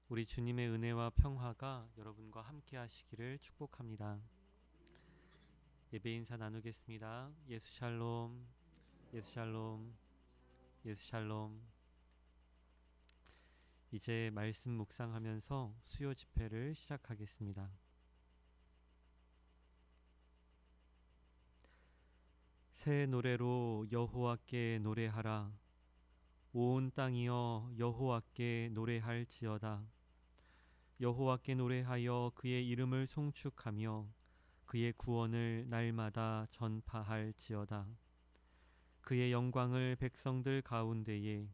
우리 주님의 은혜와 평화가 여러분과 함께 하시기를 축복합니다. 예배 인사 나누겠습니다. 예수 샬롬, 예수 샬롬, 예수 샬롬. 이제 말씀 묵상하면서 수요 집회를 시작하겠습니다. 새 노래로 여호와께 노래하라. 온 땅이여 여호와께 노래할지어다. 여호와께 노래하여 그의 이름을 송축하며 그의 구원을 날마다 전파할지어다. 그의 영광을 백성들 가운데에,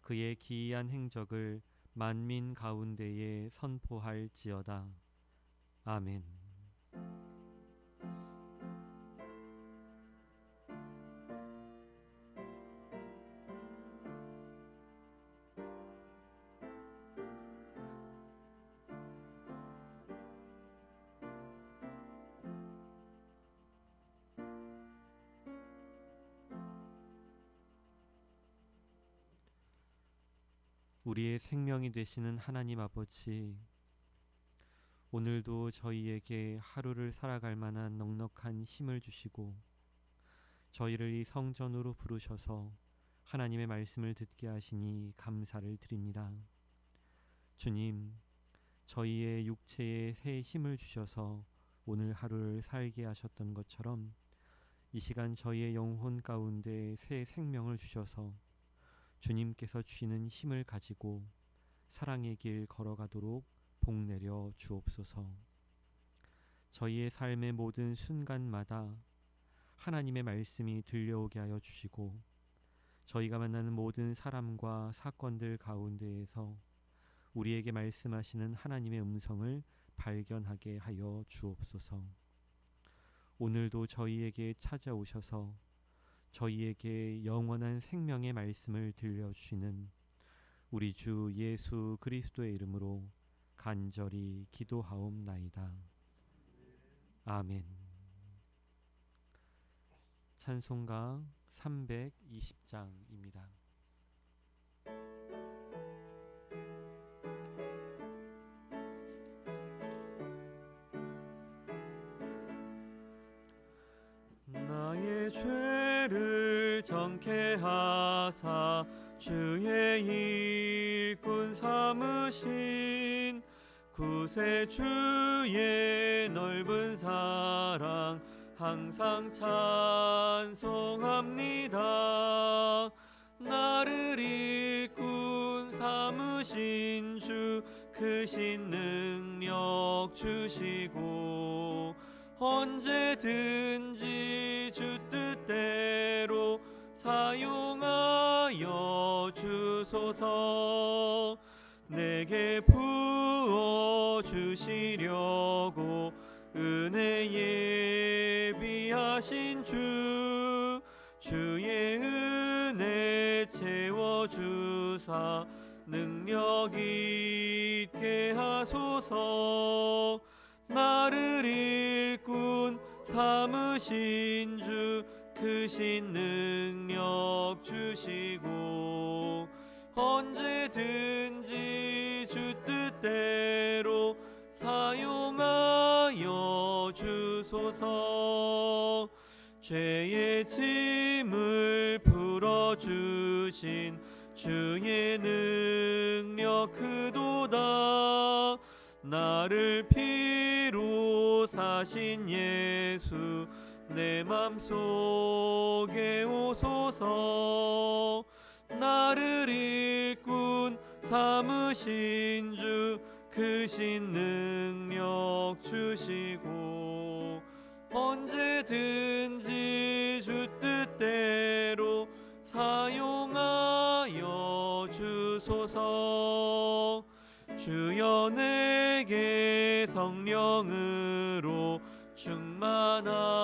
그의 기이한 행적을 만민 가운데에 선포할지어다. 아멘. 우리의 생명이 되시는 하나님 아버지, 오늘도 저희에게 하루를 살아갈 만한 넉넉한 힘을 주시고 저희를 이 성전으로 부르셔서 하나님의 말씀을 듣게 하시니 감사를 드립니다. 주님, 저희의 육체에 새 힘을 주셔서 오늘 하루를 살게 하셨던 것처럼 이 시간 저희의 영혼 가운데 새 생명을 주셔서 주님께서 주시는 힘을 가지고 사랑의 길 걸어가도록 복내려 주옵소서. 저희의 삶의 모든 순간마다 하나님의 말씀이 들려오게 하여 주시고 저희가 만나는 모든 사람과 사건들 가운데에서 우리에게 말씀하시는 하나님의 음성을 발견하게 하여 주옵소서. 오늘도 저희에게 찾아오셔서 저희에게 영원한 생명의 말씀을 들려주시는 우리 주 예수 그리스도의 이름으로 간절히 기도하옵나이다. 아멘. 찬송가 320장입니다. 나의 죄를 정케 하사 주의 일꾼 삼으신 구세주의 넓은 사랑 항상 찬송합니다. 나를 일꾼 삼으신 주 크신 능력 주시고 언제든지 주 뜻대로 사용하여 주소서. 내게 부어주시려고 은혜 예비하신 주의 은혜 채워주사 능력 있게 하소서. 나를 일꾼 삼으신 주 크신 능력 주시고 언제든지 주 뜻대로 사용하여 주소서. 죄의 짐을 풀어주신 주의 능력 크도다. 나를 피로 사신 예수 내 맘속에 오소서. 나를 일꾼 삼으신 주 크신 능력 주시고 언제든지 주 뜻대로 사용하여 주소서. 주여 내게 성령으로 충만하게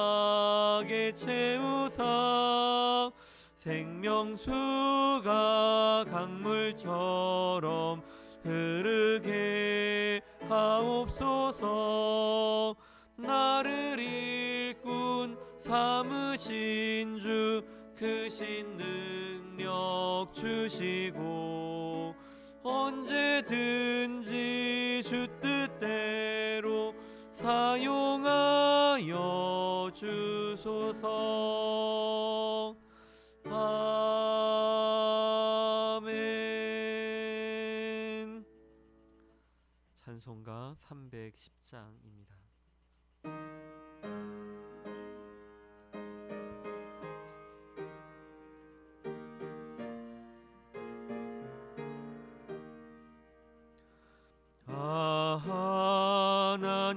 채우사 생명수가 강물처럼 흐르게 하옵소서. 나를 일꾼 삼으신 주 크신 능력 주시고 언제든지 주 뜻대로 사용하여 주소서. 아멘. 찬송가 310장입니다.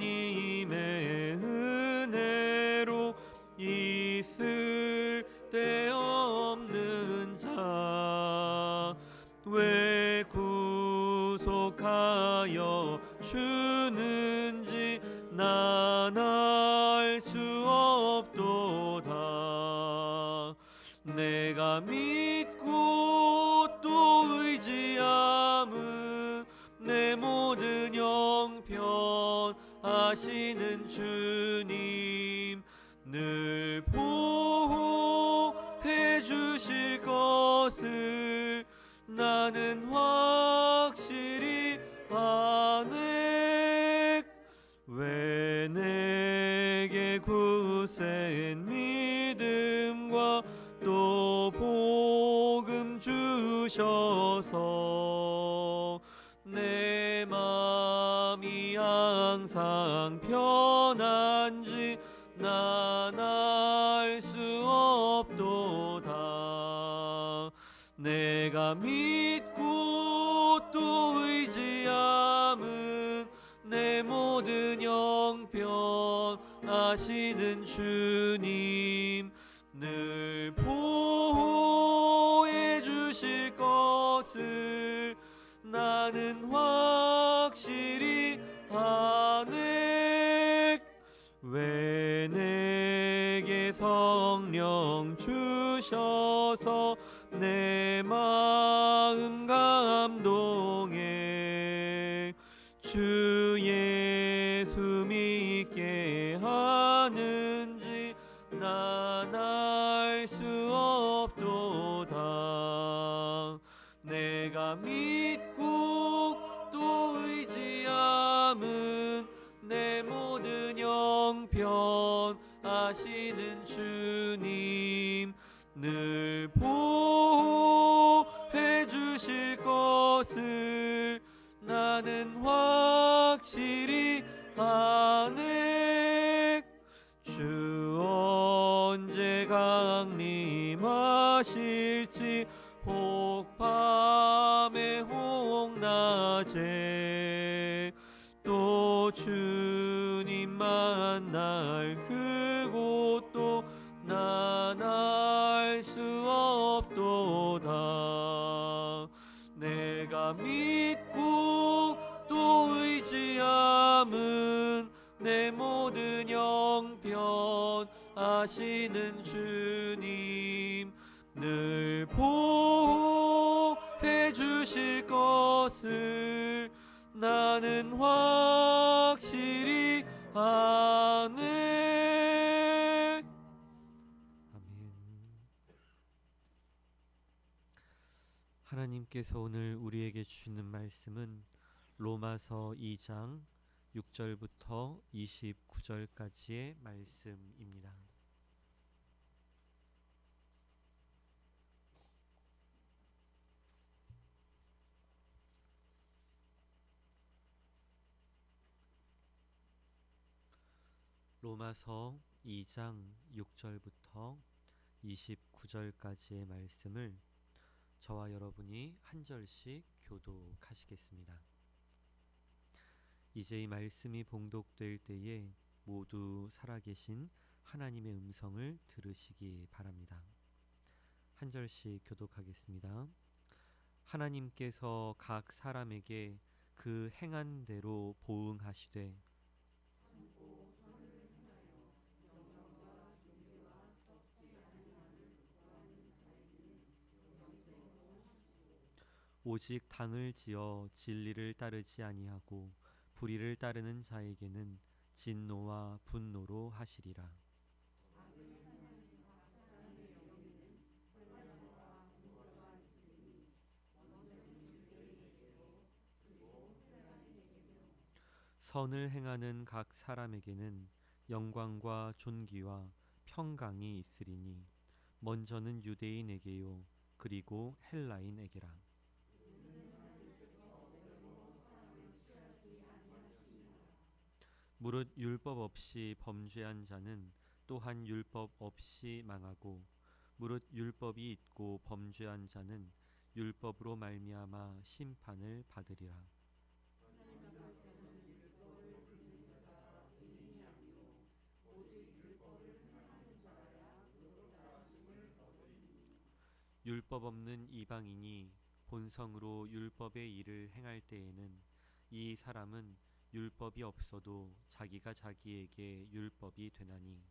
하나님의 은혜로 있을 데 없는 자 왜 구속하여 주는지 난 알 수 없도다. 내가 믿고 또 의지함은 내 모든 형편 아시는 주님 늘 보호해 주실 것을 나는 확실히 아네. 왜 내게 굳센 믿음과 또 복음 주셔서 내 맘이 항상 편한지 난 알 수 없도다. 내가 믿고 또 의지함은 내 모든 형편 아시는 주님 늘 보호해 주실 것을 나는 확실히 아네. 왜 내게 성령 주셔서 내 마음 감동해 주 예수 믿게 하는지 난 알 수 없도다. 내가 믿고 또 의지함은 내 모든 형편 아시는 주님 늘 보호해 주실 것을 나는 확실히 아네. 주 언제 강림하실지 혹 밤에 혹 낮에 또 주님 만날 그곳도 난 알 수 없도다. 내가 믿고 또 의지함은 내 모든 형편 아시는 주님 늘 보호해 주실 것을 나는 확실히 아네. 아멘. 하나님께서 오늘 우리에게 주시는 말씀은 로마서 2장 6절부터 29절까지의 말씀입니다. 로마서 2장 6절부터 29절까지의 말씀을 저와 여러분이 한 절씩 교독하시겠습니다. 이제 이 말씀이 봉독될 때에 모두 살아계신 하나님의 음성을 들으시기 바랍니다. 한 절씩 교독하겠습니다. 하나님께서 각 사람에게 그 행한 대로 보응하시되 오직 당을 지어 진리를 따르지 아니하고 불의를 따르는 자에게는 진노와 분노로 하시리라. 선을 행하는 각 사람에게는 영광과 존귀와 평강이 있으리니 먼저는 유대인에게요 그리고 헬라인에게라. 무릇 율법 없이 범죄한 자는 또한 율법 없이 망하고 무릇 율법이 있고 범죄한 자는 율법으로 말미암아 심판을 받으리라. 율법 없는 이방인이 본성으로 율법의 일을 행할 때에는 이 사람은 율법이 없어도 자기가 자기에게 율법이 되나니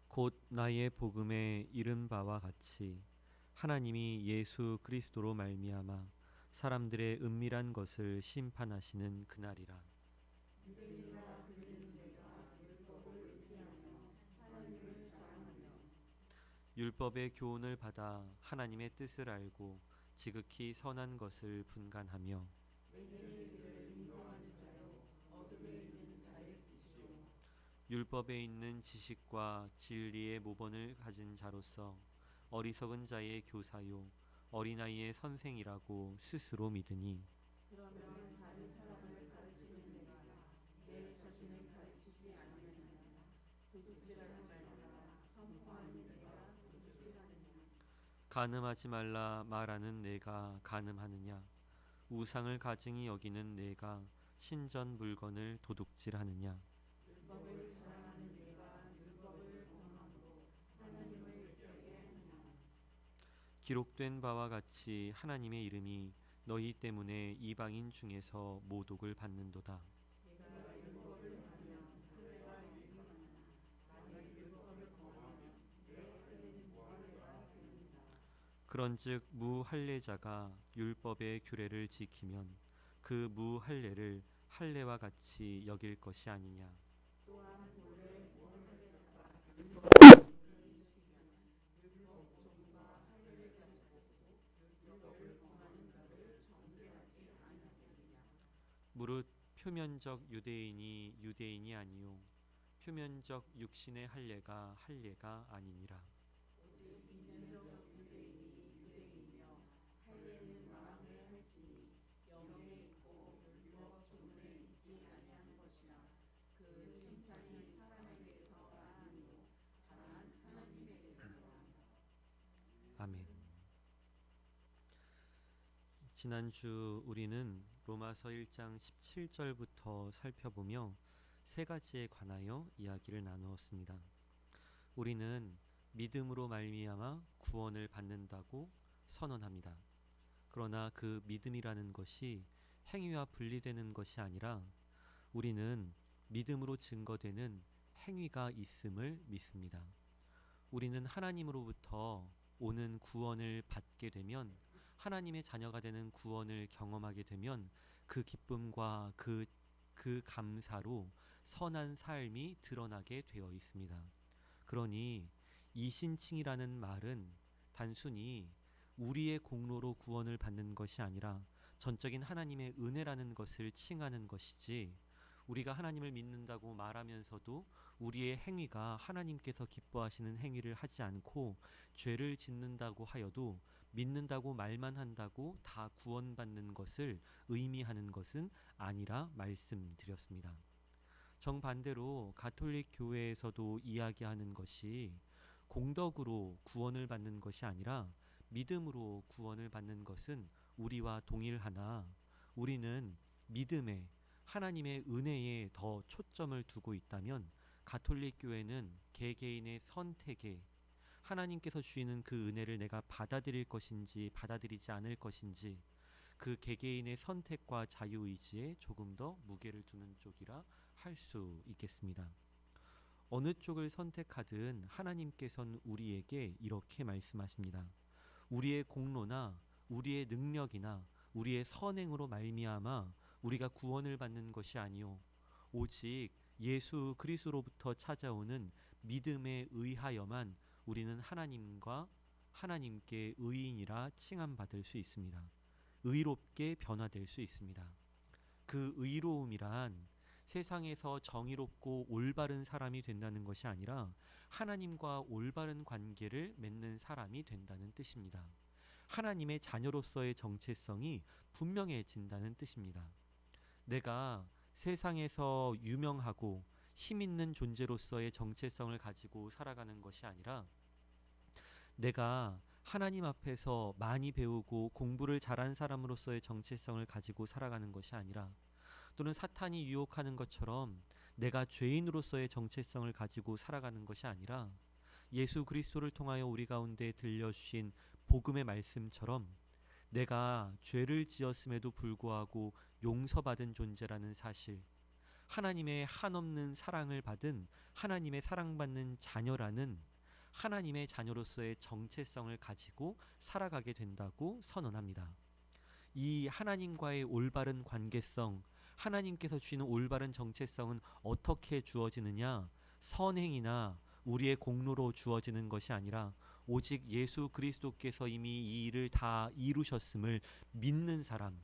곧 나의 복음에 이른 바와 같이 하나님이 예수 그리스도로 말미암아 사람들의 은밀한 것을 심판하시는 그날이라. 율법의 교훈을 받아 하나님의 뜻을 알고 지극히 선한 것을 분간하며 율법에 있는 지식과 진리의 모본을 가진 자로서 어리석은 자의 교사요 어린아이의 선생이라고 스스로 믿으니 간음하지 말라 말하는 내가 간음하느냐 우상을 가증히 여기는 내가 신전 물건을 도둑질하느냐. 기록된 바와 같이 하나님의 이름이 너희 때문에 이방인 중에서 모독을 받는도다. 그런즉 무할례자가 율법의 규례를 지키면 그 무할례를 할례와 같이 여길 것이 아니냐. 무릇 표면적 유대인이 유대인이 아니요 표면적 육신의 할례가 할례가 아니니라. 아멘. 지난주 우리는 로마서 1장 17절부터 살펴보며 세 가지에 관하여 이야기를 나누었습니다. 우리는 믿음으로 말미암아 구원을 받는다고 선언합니다. 그러나 그 믿음이라는 것이 행위와 분리되는 것이 아니라 우리는 믿음으로 증거되는 행위가 있음을 믿습니다. 우리는 하나님으로부터 오는 구원을 받게 되면 하나님의 자녀가 되는 구원을 경험하게 되면 그 기쁨과 그 감사로 선한 삶이 드러나게 되어 있습니다. 그러니 이신칭이라는 말은 단순히 우리의 공로로 구원을 받는 것이 아니라 전적인 하나님의 은혜라는 것을 칭하는 것이지 우리가 하나님을 믿는다고 말하면서도 우리의 행위가 하나님께서 기뻐하시는 행위를 하지 않고 죄를 짓는다고 하여도 믿는다고 말만 한다고 다 구원받는 것을 의미하는 것은 아니라 말씀드렸습니다. 정반대로 가톨릭 교회에서도 이야기하는 것이 공덕으로 구원을 받는 것이 아니라 믿음으로 구원을 받는 것은 우리와 동일하나 우리는 믿음에 하나님의 은혜에 더 초점을 두고 있다면 가톨릭 교회는 개개인의 선택에 하나님께서 주시는 그 은혜를 내가 받아들일 것인지 받아들이지 않을 것인지 그 개개인의 선택과 자유의지에 조금 더 무게를 두는 쪽이라 할 수 있겠습니다. 어느 쪽을 선택하든 하나님께서는 우리에게 이렇게 말씀하십니다. 우리의 공로나 우리의 능력이나 우리의 선행으로 말미암아 우리가 구원을 받는 것이 아니요 오직 예수 그리스도로부터 찾아오는 믿음에 의하여만 우리는 하나님께 의인이라 칭함받을 수 있습니다. 의롭게 변화될 수 있습니다. 그 의로움이란 세상에서 정의롭고 올바른 사람이 된다는 것이 아니라 하나님과 올바른 관계를 맺는 사람이 된다는 뜻입니다. 하나님의 자녀로서의 정체성이 분명해진다는 뜻입니다. 내가 세상에서 유명하고 힘 있는 존재로서의 정체성을 가지고 살아가는 것이 아니라 내가 하나님 앞에서 많이 배우고 공부를 잘한 사람으로서의 정체성을 가지고 살아가는 것이 아니라 또는 사탄이 유혹하는 것처럼 내가 죄인으로서의 정체성을 가지고 살아가는 것이 아니라 예수 그리스도를 통하여 우리 가운데 들려주신 복음의 말씀처럼 내가 죄를 지었음에도 불구하고 용서받은 존재라는 사실, 하나님의 한없는 사랑을 받은 하나님의 사랑받는 자녀라는 하나님의 자녀로서의 정체성을 가지고 살아가게 된다고 선언합니다. 이 하나님과의 올바른 관계성, 하나님께서 주시는 올바른 정체성은 어떻게 주어지느냐? 선행이나 우리의 공로로 주어지는 것이 아니라 오직 예수 그리스도께서 이미 이 일을 다 이루셨음을 믿는 사람,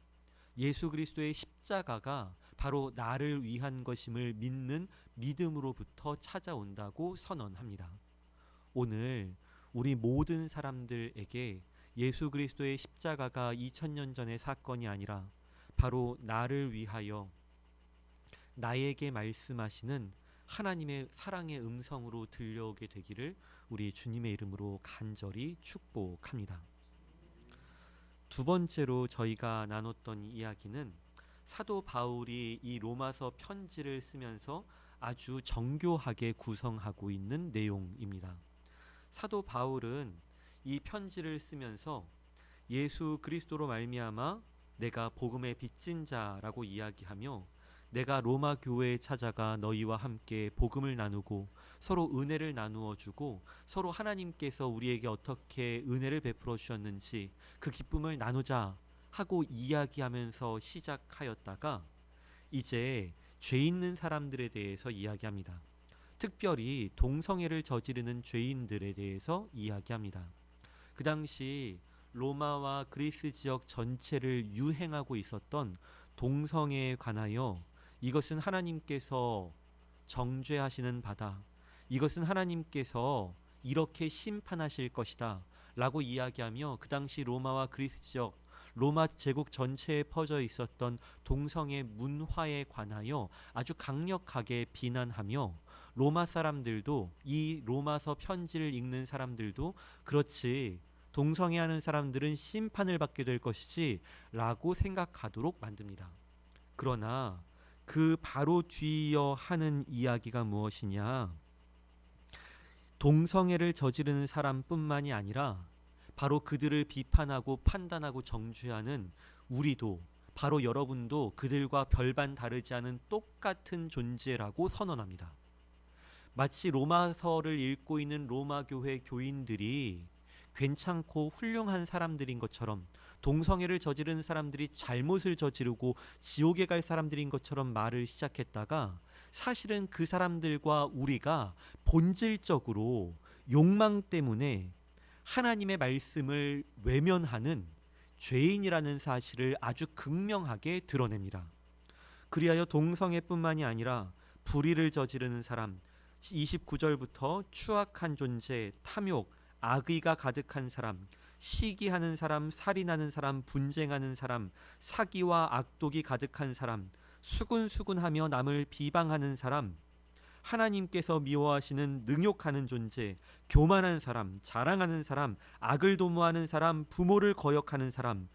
예수 그리스도의 십자가가 바로 나를 위한 것임을 믿는 믿음으로부터 찾아온다고 선언합니다. 오늘 우리 모든 사람들에게 예수 그리스도의 십자가가 2000년 전의 사건이 아니라 바로 나를 위하여 나에게 말씀하시는 하나님의 사랑의 음성으로 들려오게 되기를 우리 주님의 이름으로 간절히 축복합니다. 두 번째로 저희가 나눴던 이야기는 사도 바울이 이 로마서 편지를 쓰면서 아주 정교하게 구성하고 있는 내용입니다. 사도 바울은 이 편지를 쓰면서 예수 그리스도로 말미암아 내가 복음의 빚진 자라고 이야기하며 내가 로마 교회에 찾아가 너희와 함께 복음을 나누고 서로 은혜를 나누어 주고 서로 하나님께서 우리에게 어떻게 은혜를 베풀어 주셨는지 그 기쁨을 나누자 하고 이야기하면서 시작하였다가 이제 죄 있는 사람들에 대해서 이야기합니다. 특별히 동성애를 저지르는 죄인들에 대해서 이야기합니다. 그 당시 로마와 그리스 지역 전체를 유행하고 있었던 동성애에 관하여 이것은 하나님께서 정죄하시는 바다, 이것은 하나님께서 이렇게 심판하실 것이다 라고 이야기하며 그 당시 로마와 그리스 지역, 로마 제국 전체에 퍼져 있었던 동성애 문화에 관하여 아주 강력하게 비난하며 로마 사람들도, 이 로마서 편지를 읽는 사람들도 그렇지 동성애하는 사람들은 심판을 받게 될 것이지 라고 생각하도록 만듭니다. 그러나 그 바로 뒤이어 하는 이야기가 무엇이냐? 동성애를 저지르는 사람뿐만이 아니라 바로 그들을 비판하고 판단하고 정죄하는 우리도, 바로 여러분도 그들과 별반 다르지 않은 똑같은 존재라고 선언합니다. 마치 로마서를 읽고 있는 로마 교회 교인들이 괜찮고 훌륭한 사람들인 것처럼, 동성애를 저지르는 사람들이 잘못을 저지르고 지옥에 갈 사람들인 것처럼 말을 시작했다가 사실은 그 사람들과 우리가 본질적으로 욕망 때문에 하나님의 말씀을 외면하는 죄인이라는 사실을 아주 극명하게 드러냅니다. 그리하여 동성애뿐만이 아니라 불의를 저지르는 사람, 29절부터 추악한 존재, 탐욕, 악의가 가득한 사람, 시기하는 사람, 살인하는 사람, 분쟁하는 사람, 사기와 악독이 가득한 사람, 수군수군하며 남을 비방하는 사람, 하나님께서 미워하시는 능욕하는 존재, 교만한 사람, 자랑하는 사람, 악을 도모하는 사람, 부모를 거역하는 사람,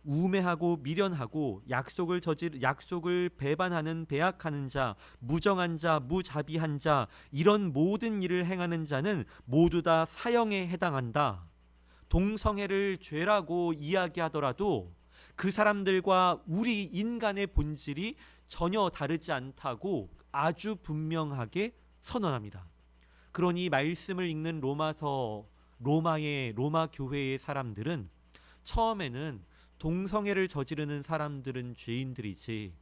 우매하고 미련하고 약속을 배반하는 배약하는 자, 무정한 자, 무자비한 자, 이런 모든 일을 행하는 자는 모두 다 사형에 해당한다. 동성애를 죄라고 이야기하더라도 그 사람들과 우리 인간의 본질이 전혀 다르지 않다고 아주 분명하게 선언합니다. 그러니 말씀을 읽는 로마 교회의 사람들은 처음에는 동성애를 저지르는 사람들은 죄인들이지,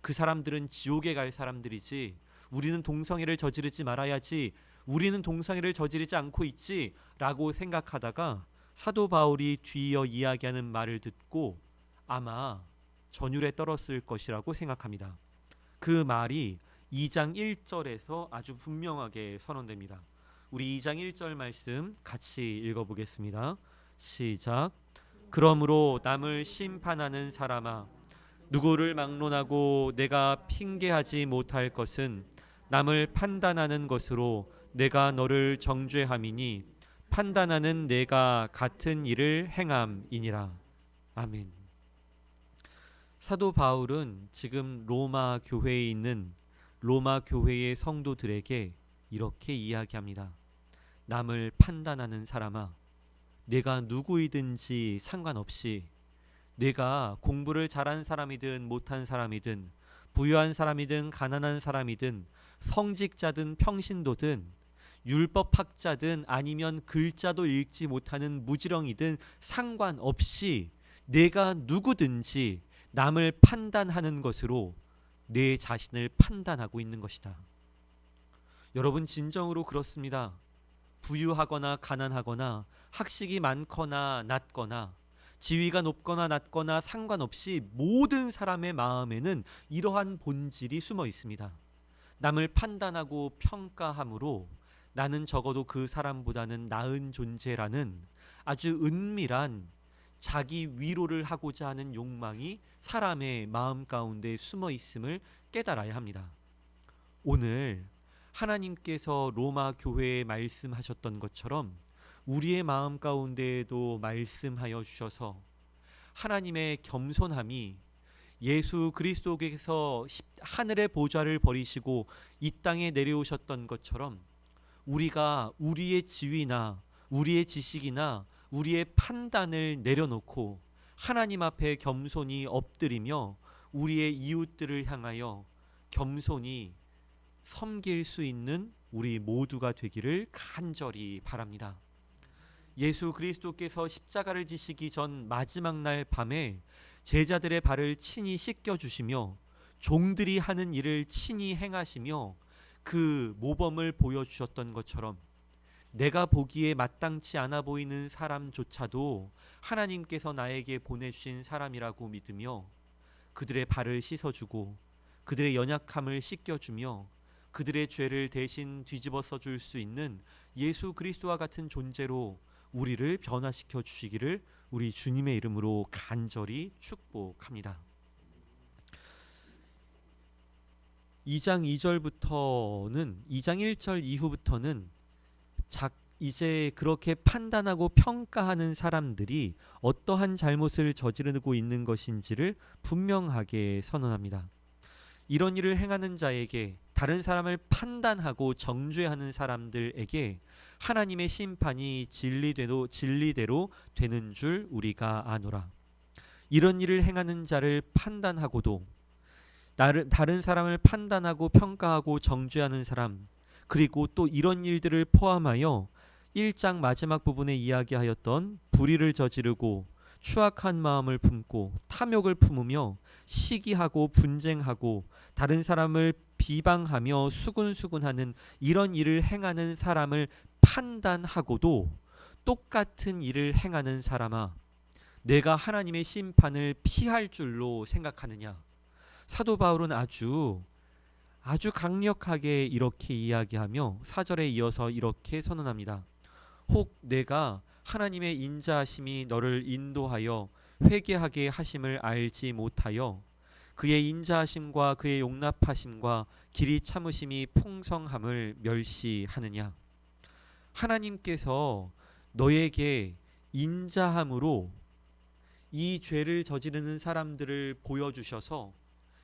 그 사람들은 지옥에 갈 사람들이지, 우리는 동성애를 저지르지 말아야지, 우리는 동성애를 저지르지 않고 있지 라고 생각하다가 사도 바울이 뒤이어 이야기하는 말을 듣고 아마 전율에 떨었을 것이라고 생각합니다. 그 말이 2장 1절에서 아주 분명하게 선언됩니다. 우리 2장 1절 말씀 같이 읽어보겠습니다. 시작. 그러므로 남을 심판하는 사람아, 누구를 막론하고 내가 핑계하지 못할 것은 남을 판단하는 것으로 내가 너를 정죄함이니 판단하는 내가 같은 일을 행함이니라. 아멘. 사도 바울은 지금 로마 교회에 있는 로마 교회의 성도들에게 이렇게 이야기합니다. 남을 판단하는 사람아, 내가 누구이든지 상관없이, 내가 공부를 잘한 사람이든 못한 사람이든 부유한 사람이든 가난한 사람이든 성직자든 평신도든 율법학자든 아니면 글자도 읽지 못하는 무지렁이든 상관없이 내가 누구든지 남을 판단하는 것으로 내 자신을 판단하고 있는 것이다. 여러분, 진정으로 그렇습니다. 부유하거나 가난하거나 학식이 많거나 낮거나 지위가 높거나 낮거나 상관없이 모든 사람의 마음에는 이러한 본질이 숨어 있습니다. 남을 판단하고 평가함으로 나는 적어도 그 사람보다는 나은 존재라는 아주 은밀한 자기 위로를 하고자 하는 욕망이 사람의 마음 가운데 숨어 있음을 깨달아야 합니다. 오늘 하나님께서 로마 교회에 말씀하셨던 것처럼 우리의 마음 가운데에도 말씀하여 주셔서 하나님의 겸손함이 예수 그리스도께서 하늘의 보좌를 버리시고 이 땅에 내려오셨던 것처럼 우리가 우리의 지위나 우리의 지식이나 우리의 판단을 내려놓고 하나님 앞에 겸손히 엎드리며 우리의 이웃들을 향하여 겸손히 섬길 수 있는 우리 모두가 되기를 간절히 바랍니다. 예수 그리스도께서 십자가를 지시기 전 마지막 날 밤에 제자들의 발을 친히 씻겨주시며 종들이 하는 일을 친히 행하시며 그 모범을 보여주셨던 것처럼 내가 보기에 마땅치 않아 보이는 사람조차도 하나님께서 나에게 보내주신 사람이라고 믿으며 그들의 발을 씻어주고 그들의 연약함을 씻겨주며 그들의 죄를 대신 뒤집어 써줄 수 있는 예수 그리스도와 같은 존재로 우리를 변화시켜 주시기를 우리 주님의 이름으로 간절히 축복합니다. 2장 2절부터는 2장 1절 이후부터는 이제 그렇게 판단하고 평가하는 사람들이 어떠한 잘못을 저지르고 있는 것인지를 분명하게 선언합니다. 이런 일을 행하는 자에게, 다른 사람을 판단하고 정죄하는 사람들에게 하나님의 심판이 진리대로 되는 줄 우리가 아노라. 이런 일을 행하는 자를 판단하고도 다른 사람을 판단하고 평가하고 정죄하는 사람, 그리고 또 이런 일들을 포함하여 1장 마지막 부분에 이야기하였던 불의를 저지르고 추악한 마음을 품고 탐욕을 품으며 시기하고 분쟁하고 다른 사람을 비방하며 수군수군하는 이런 일을 행하는 사람을 판단하고도 똑같은 일을 행하는 사람아, 내가 하나님의 심판을 피할 줄로 생각하느냐. 사도 바울은 아주 강력하게 이렇게 이야기하며 4절에 이어서 이렇게 선언합니다. 혹 내가 하나님의 인자하심이 너를 인도하여 회개하게 하심을 알지 못하여 그의 인자하심과 그의 용납하심과 길이 참으심이 풍성함을 멸시하느냐. 하나님께서 너에게 인자함으로 이 죄를 저지르는 사람들을 보여주셔서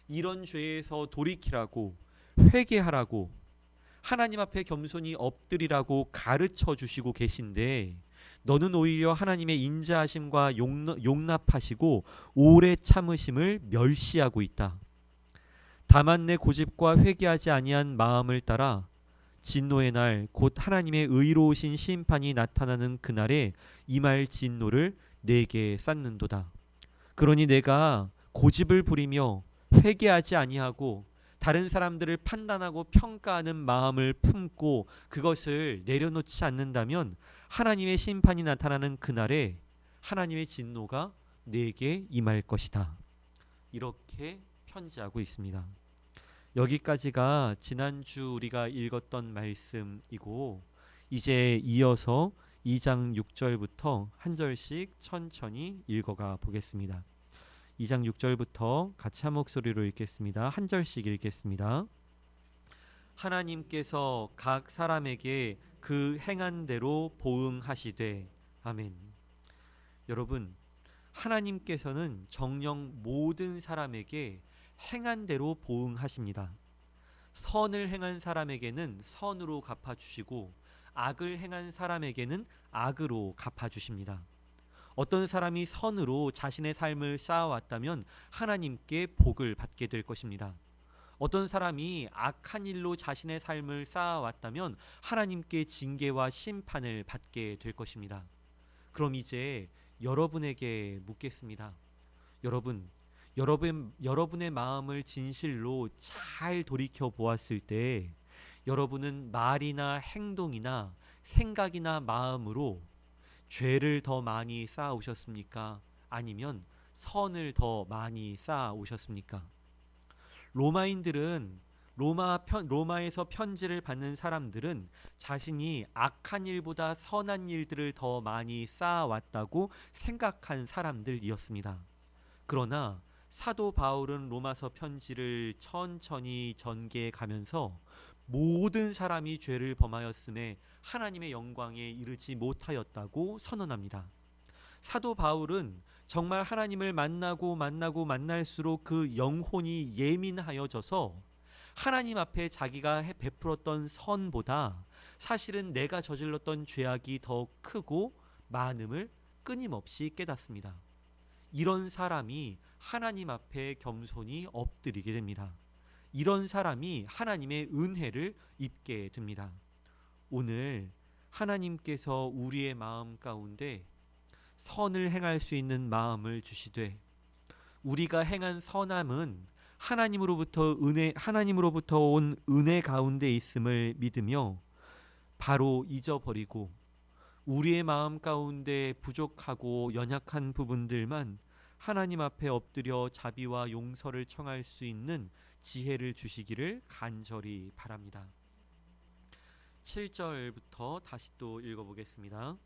이런 죄에서 돌이키라고, 회개하라고, 하나님 앞에 겸손히 엎드리라고 가르쳐 주시고 계신데 너는 오히려 하나님의 인자하심과 용납하시고 오래 참으심을 멸시하고 있다. 다만 내 고집과 회개하지 아니한 마음을 따라 진노의 날 곧 하나님의 의로우신 심판이 나타나는 그날에 임할 진노를 내게 쌓는도다. 그러니 내가 고집을 부리며 회개하지 아니하고 다른 사람들을 판단하고 평가하는 마음을 품고 그것을 내려놓지 않는다면 하나님의 심판이 나타나는 그날에 하나님의 진노가 내게 임할 것이다. 이렇게 편지하고 있습니다. 여기까지가 지난주 우리가 읽었던 말씀이고, 이제 이어서 2장 6절부터 한 절씩 천천히 읽어가 보겠습니다. 2장 6절부터 같이 한 목소리로 읽겠습니다. 한 절씩 읽겠습니다. 하나님께서 각 사람에게 그 행한 대로 보응하시되. 아멘. 여러분, 하나님께서는 정녕 모든 사람에게 행한 대로 보응하십니다. 선을 행한 사람에게는 선으로 갚아주시고 악을 행한 사람에게는 악으로 갚아주십니다. 어떤 사람이 선으로 자신의 삶을 쌓아왔다면 하나님께 복을 받게 될 것입니다. 어떤 사람이 악한 일로 자신의 삶을 쌓아왔다면 하나님께 징계와 심판을 받게 될 것입니다. 그럼 이제 여러분에게 묻겠습니다. 여러분의 마음을 진실로 잘 돌이켜 보았을 때 여러분은 말이나 행동이나 생각이나 마음으로 죄를 더 많이 쌓아오셨습니까? 아니면 선을 더 많이 쌓아오셨습니까? 로마인들은 로마에서 편지를 받는 사람들은 자신이 악한 일보다 선한 일들을 더 많이 쌓아왔다고 생각한 사람들이었습니다. 그러나 사도 바울은 로마서 편지를 천천히 전개해 가면서 모든 사람이 죄를 범하였음에 하나님의 영광에 이르지 못하였다고 선언합니다. 사도 바울은 정말 하나님을 만날수록 그 영혼이 예민하여져서 하나님 앞에 자기가 베풀었던 선보다 사실은 내가 저질렀던 죄악이 더 크고 많음을 끊임없이 깨닫습니다. 이런 사람이 하나님 앞에 겸손히 엎드리게 됩니다. 이런 사람이 하나님의 은혜를 입게 됩니다. 오늘 하나님께서 우리의 마음 가운데 선을 행할 수 있는 마음을 주시되, 우리가 행한 선함은 하나님으로부터 온 은혜 가운데 있음을 믿으며 바로 잊어버리고 우리의 마음 가운데 부족하고 연약한 부분들만 하나님 앞에 엎드려 자비와 용서를 청할 수 있는 지혜를 주시기를 간절히 바랍니다. 7절부터 다시 또 읽어보겠습니다.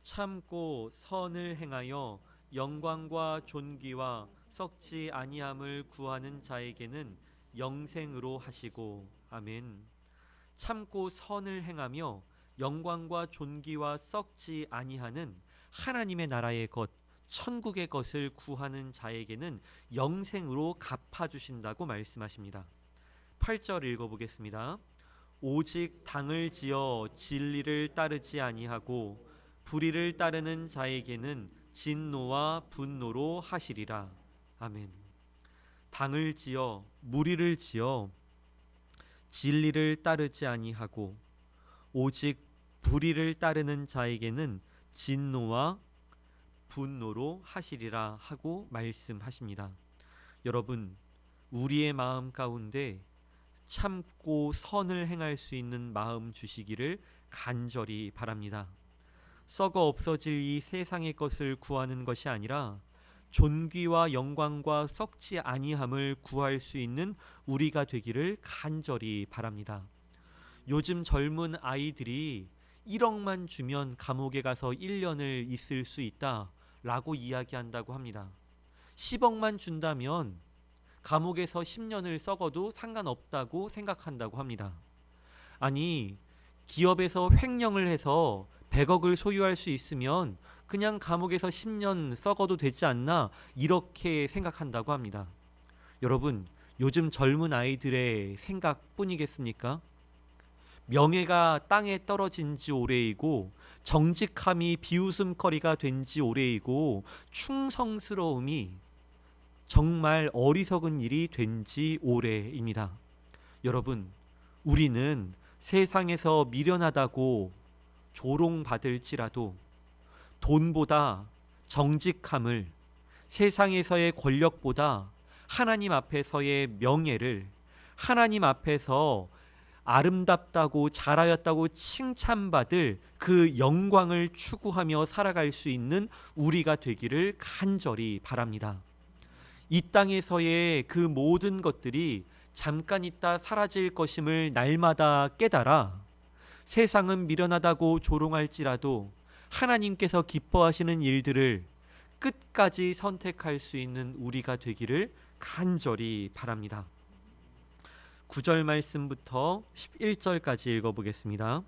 참고 선을 행하여 영광과 존귀와 썩지 아니함을 구하는 자에게는 영생으로 하시고. 아멘. 참고 선을 행하며 영광과 존귀와 썩지 아니하는 하나님의 나라의 것, 천국의 것을 구하는 자에게는 영생으로 갚아주신다고 말씀하십니다. 8절 읽어보겠습니다. 오직 당을 지어 진리를 따르지 아니하고 불의를 따르는 자에게는 진노와 분노로 하시리라. 아멘. 당을 지어 무리를 지어 진리를 따르지 아니하고 오직 불의를 따르는 자에게는 진노와 분노로 하시리라 하고 말씀하십니다. 여러분, 우리의 마음 가운데 참고 선을 행할 수 있는 마음 주시기를 간절히 바랍니다. 썩어 없어질 이 세상의 것을 구하는 것이 아니라 존귀와 영광과 썩지 아니함을 구할 수 있는 우리가 되기를 간절히 바랍니다. 요즘 젊은 아이들이 1억만 주면 감옥에 가서 1년을 있을 수 있다라고 이야기한다고 합니다. 10억만 준다면 감옥에서 10년을 썩어도 상관없다고 생각한다고 합니다. 아니, 기업에서 횡령을 해서 100억을 소유할 수 있으면 그냥 감옥에서 10년 썩어도 되지 않나, 이렇게 생각한다고 합니다. 여러분, 요즘 젊은 아이들의 생각뿐이겠습니까? 명예가 땅에 떨어진 지 오래이고 정직함이 비웃음거리가 된 지 오래이고 충성스러움이 정말 어리석은 일이 된 지 오래입니다. 여러분, 우리는 세상에서 미련하다고 조롱받을지라도 돈보다 정직함을, 세상에서의 권력보다 하나님 앞에서의 명예를, 하나님 앞에서 아름답다고 잘하였다고 칭찬받을 그 영광을 추구하며 살아갈 수 있는 우리가 되기를 간절히 바랍니다. 이 땅에서의 그 모든 것들이 잠깐 있다 사라질 것임을 날마다 깨달아 세상은 미련하다고 조롱할지라도 하나님께서 기뻐하시는 일들을 끝까지 선택할 수 있는 우리가 되기를 간절히 바랍니다. 9절 말씀부터 11절까지 읽어보겠습니다.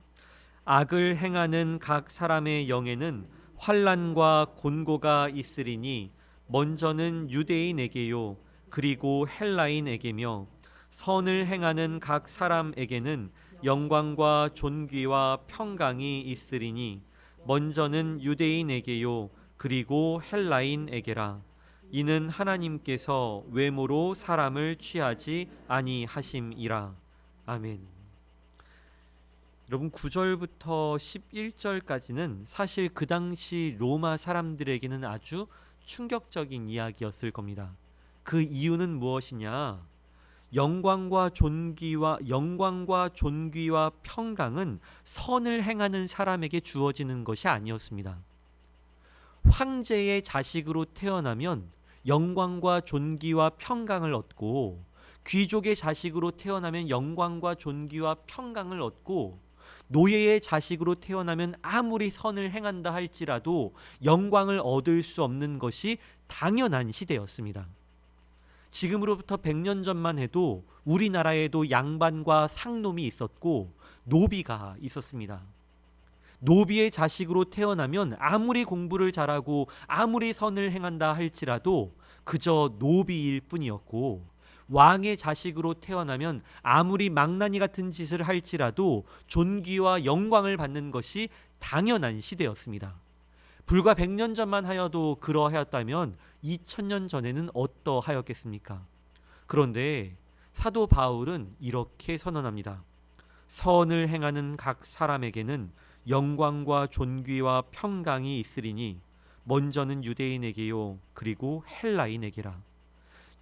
악을 행하는 각 사람의 영에는 환난과 곤고가 있으리니 먼저는 유대인에게요 그리고 헬라인에게며 선을 행하는 각 사람에게는 영광과 존귀와 평강이 있으리니 먼저는 유대인에게요 그리고 헬라인에게라. 이는 하나님께서 외모로 사람을 취하지 아니하심이라. 아멘. 여러분 9절부터 11절까지는 사실 그 당시 로마 사람들에게는 아주 충격적인 이야기였을 겁니다. 그 이유는 무엇이냐? 영광과 존귀와 평강은 선을 행하는 사람에게 주어지는 것이 아니었습니다. 황제의 자식으로 태어나면 영광과 존귀와 평강을 얻고 귀족의 자식으로 태어나면 영광과 존귀와 평강을 얻고 노예의 자식으로 태어나면 아무리 선을 행한다 할지라도 영광을 얻을 수 없는 것이 당연한 시대였습니다. 지금으로부터 100년 전만 해도 우리나라에도 양반과 상놈이 있었고 노비가 있었습니다. 노비의 자식으로 태어나면 아무리 공부를 잘하고 아무리 선을 행한다 할지라도 그저 노비일 뿐이었고 왕의 자식으로 태어나면 아무리 망나니 같은 짓을 할지라도 존귀와 영광을 받는 것이 당연한 시대였습니다. 불과 100년 전만 하여도 그러하였다면 2000년 전에는 어떠하였겠습니까? 그런데 사도 바울은 이렇게 선언합니다. 선을 행하는 각 사람에게는 영광과 존귀와 평강이 있으리니 먼저는 유대인에게요 그리고 헬라인에게라.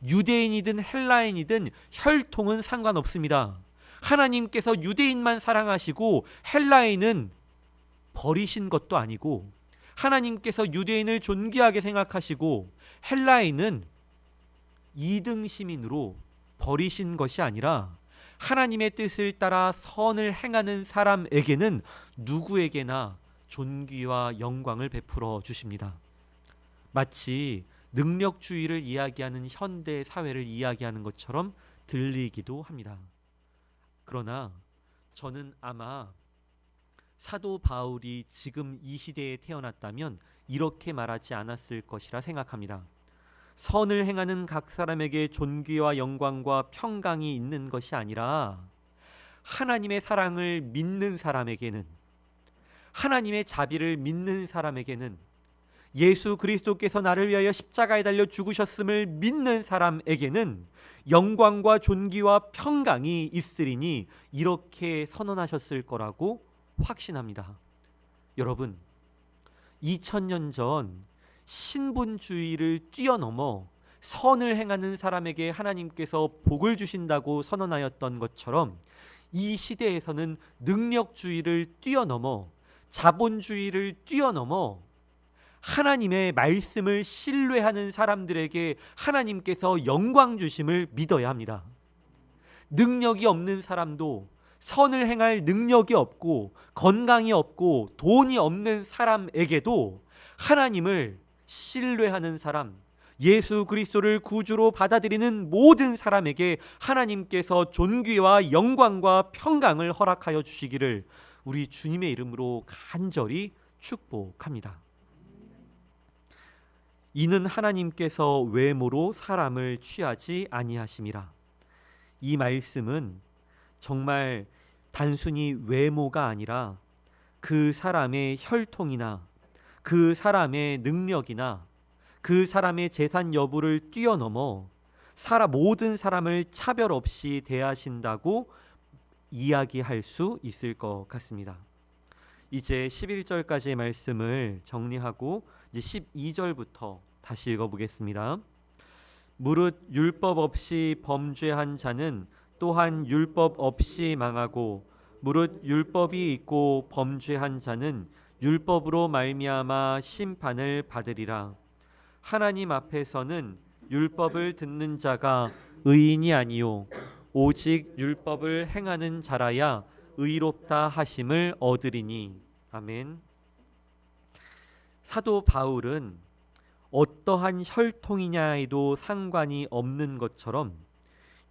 유대인이든 헬라인이든 혈통은 상관없습니다. 하나님께서 유대인만 사랑하시고 헬라인은 버리신 것도 아니고 하나님께서 유대인을 존귀하게 생각하시고 헬라인은 2등 시민으로 버리신 것이 아니라 하나님의 뜻을 따라 선을 행하는 사람에게는 누구에게나 존귀와 영광을 베풀어 주십니다. 마치 능력주의를 이야기하는 현대 사회를 이야기하는 것처럼 들리기도 합니다. 그러나 저는 아마 사도 바울이 지금 이 시대에 태어났다면 이렇게 말하지 않았을 것이라 생각합니다. 선을 행하는 각 사람에게 존귀와 영광과 평강이 있는 것이 아니라 하나님의 사랑을 믿는 사람에게는, 하나님의 자비를 믿는 사람에게는, 예수 그리스도께서 나를 위하여 십자가에 달려 죽으셨음을 믿는 사람에게는 영광과 존귀와 평강이 있으리니 이렇게 선언하셨을 거라고 확신합니다. 여러분, 2000년 전 신분주의를 뛰어넘어 선을 행하는 사람에게 하나님께서 복을 주신다고 선언하였던 것처럼 이 시대에서는 능력주의를 뛰어넘어 자본주의를 뛰어넘어 하나님의 말씀을 신뢰하는 사람들에게 하나님께서 영광 주심을 믿어야 합니다. 능력이 없는 사람도, 선을 행할 능력이 없고 건강이 없고 돈이 없는 사람에게도 하나님을 신뢰하는 사람, 예수 그리스도를 구주로 받아들이는 모든 사람에게 하나님께서 존귀와 영광과 평강을 허락하여 주시기를 우리 주님의 이름으로 간절히 축복합니다. 이는 하나님께서 외모로 사람을 취하지 아니하심이라. 이 말씀은 정말 단순히 외모가 아니라 그 사람의 혈통이나 그 사람의 능력이나 그 사람의 재산 여부를 뛰어넘어 모든 사람을 차별 없이 대하신다고 이야기할 수 있을 것 같습니다. 이제 11절까지의 말씀을 정리하고 이제 12절부터 다시 읽어보겠습니다. 무릇 율법 없이 범죄한 자는 또한 율법 없이 망하고 무릇 율법이 있고 범죄한 자는 율법으로 말미암아 심판을 받으리라. 하나님 앞에서는 율법을 듣는 자가 의인이 아니요 오직 율법을 행하는 자라야 의롭다 하심을 얻으리니. 아멘. 사도 바울은 어떠한 혈통이냐에도 상관이 없는 것처럼